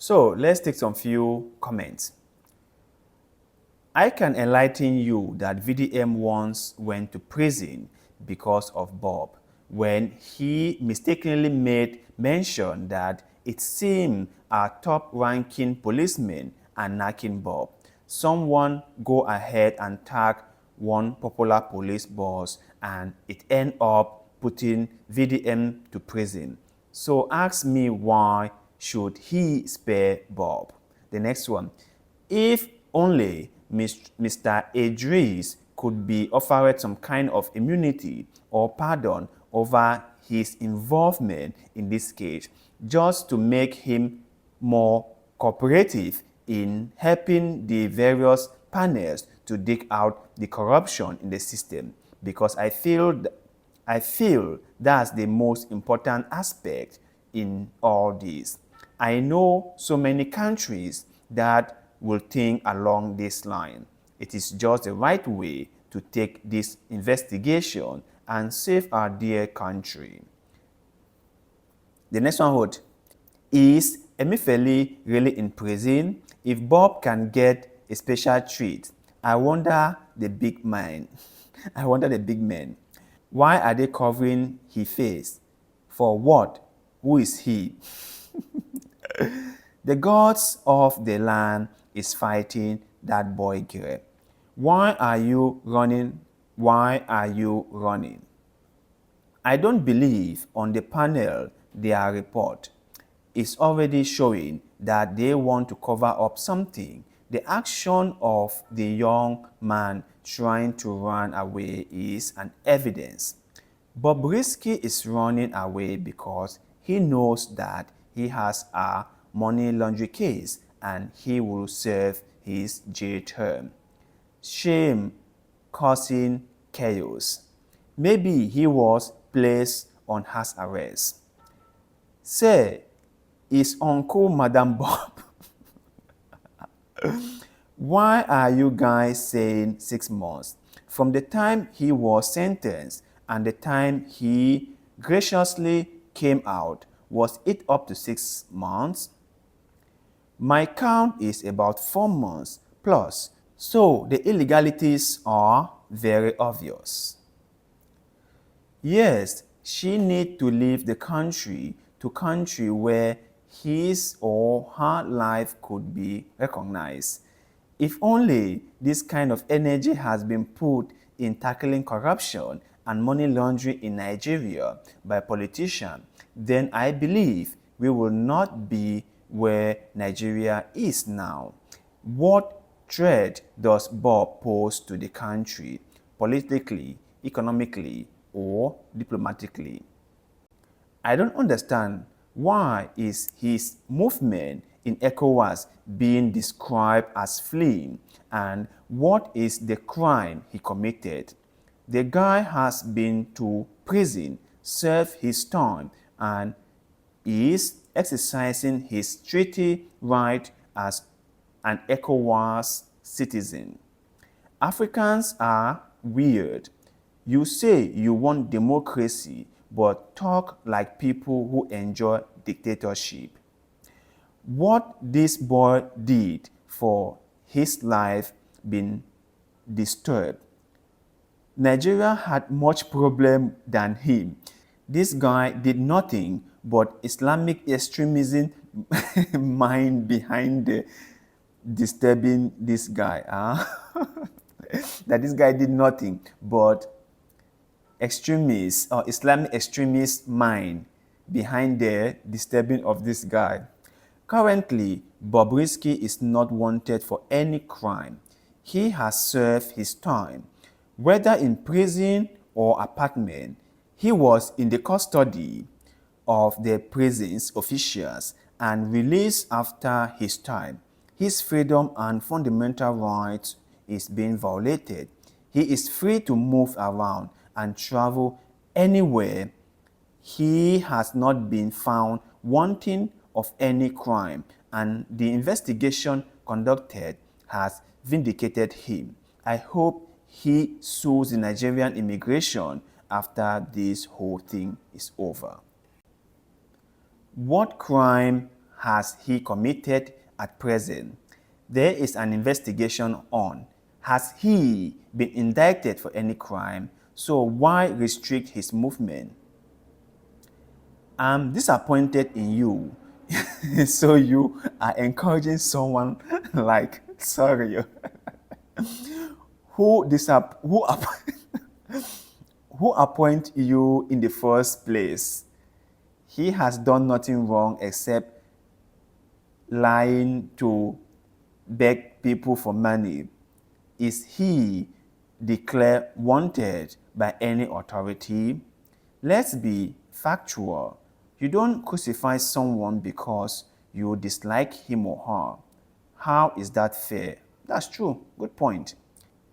So let's take some few comments. I can enlighten you that VDM once went to prison because of Bob when he mistakenly made mention that it seemed our top-ranking policemen are knacking Bob. Someone go ahead and tag one popular police boss and it end up putting VDM to prison. So ask me why should he spare Bob? The next one. If only Mr. Idris could be offered some kind of immunity or pardon over his involvement in this case, just to make him more cooperative in helping the various panels to dig out the corruption in the system, because I feel that's the most important aspect in all this. I know so many countries that will think along this line. It is just the right way to take this investigation and save our dear country. The next one would, is Emefiele really in prison? If Bob can get a special treat, I wonder the big man. I wonder the big men. Why are they covering his face? For what? Who is he? The gods of the land is fighting that boy girl. Why are you running? Why are you running? I don't believe on the panel their report is already showing that they want to cover up something. The action of the young man trying to run away is an evidence. BobRisky is running away because he knows that he has a money laundering case and he will serve his jail term. Shame causing chaos. Maybe he was placed on house arrest. Say, is Uncle Madam Bob? Why are you guys saying 6 months? From the time he was sentenced and the time he graciously came out, was it up to 6 months? My count is about 4 months plus, so the illegalities are very obvious. Yes, she need to leave the country to country where his or her life could be recognized. If only this kind of energy has been put in tackling corruption and money laundering in Nigeria by politicians, then I believe we will not be where Nigeria is now. What threat does Bob pose to the country, politically, economically, or diplomatically? I don't understand why is his movement in ECOWAS being described as fleeing, and what is the crime he committed? The guy has been to prison, served his time, and is exercising his treaty right as an ECOWAS citizen. Africans are weird. You say you want democracy, but talk like people who enjoy dictatorship. What this boy did for his life been disturbed. Nigeria had much problem than him. This guy did nothing but Islamic extremism mind behind the disturbing this guy. That this guy did nothing but extremists or Islamic extremist mind behind the disturbing of this guy. Currently, BobRisky is not wanted for any crime. He has served his time. Whether in prison or apartment, he was in the custody of the prison's officials and released after his time. His freedom and fundamental rights is being violated. He is free to move around and travel anywhere. He has not been found wanting of any crime, and the investigation conducted has vindicated him. I hope he sues the Nigerian immigration after this whole thing is over. What crime has he committed at present? There is an investigation on. Has he been indicted for any crime? So why restrict his movement? I'm disappointed in you. So you are encouraging someone like, sorry, who, who appoint you in the first place? He has done nothing wrong except lying to beg people for money. Is he declared wanted by any authority? Let's be factual. You don't crucify someone because you dislike him or her. How is that fair? That's true. Good point.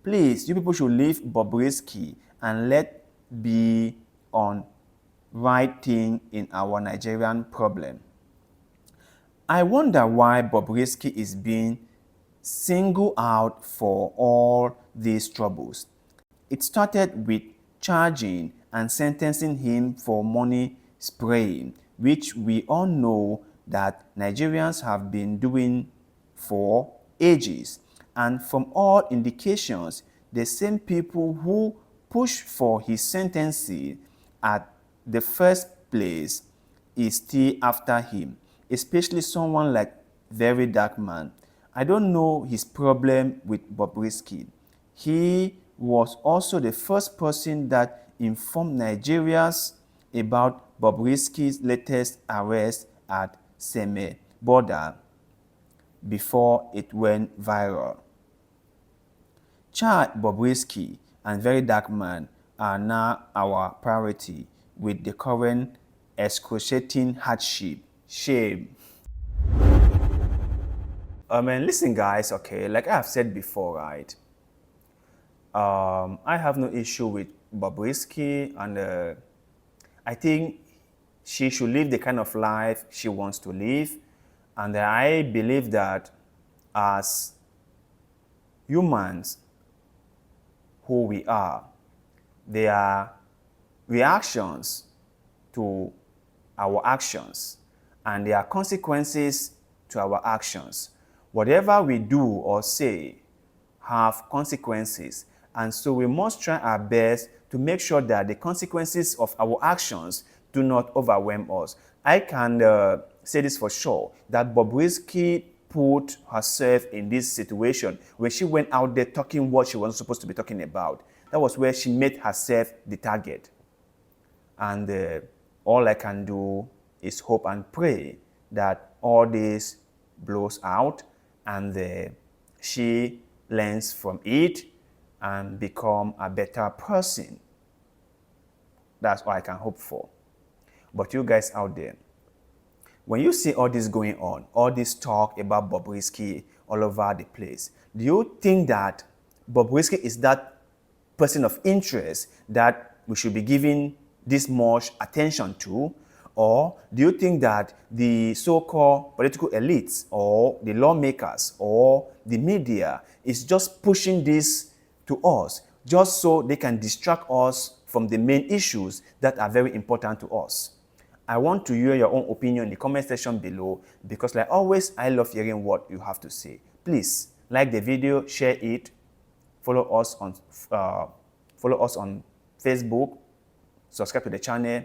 Please, you people should leave BobRisky and let be on right thing in our Nigerian problem. I wonder why BobRisky is being singled out for all these troubles. It started with charging and sentencing him for money spraying, which we all know that Nigerians have been doing for ages. And from all indications, the same people who pushed for his sentencing at the first place is still after him, especially someone like Very Dark Man. I don't know his problem with BobRisky. He was also the first person that informed Nigerians about BobRisky's latest arrest at Seme border before it went viral. Chad BobRisky and Very Dark Man are now our priority with the current excruciating hardship. Shame. And listen guys, okay, like I've said before, right? I have no issue with BobRisky, and I think she should live the kind of life she wants to live. And I believe that as humans who we are, there are reactions to our actions, and there are consequences to our actions. Whatever we do or say have consequences, and so we must try our best to make sure that the consequences of our actions do not overwhelm us. I can say this for sure, that BobRisky put herself in this situation when she went out there talking what she wasn't supposed to be talking about. That was where she made herself the target. And all I can do is hope and pray that all this blows out and she learns from it and become a better person. That's all I can hope for. But you guys out there, when you see all this going on, all this talk about BobRisky all over the place, do you think that BobRisky is that person of interest that we should be giving this much attention to? Or do you think that the so-called political elites or the lawmakers or the media is just pushing this to us just so they can distract us from the main issues that are very important to us? I want to hear your own opinion in the comment section below, because like always, I love hearing what you have to say. Please like the video, share it, follow us on Facebook, subscribe to the channel.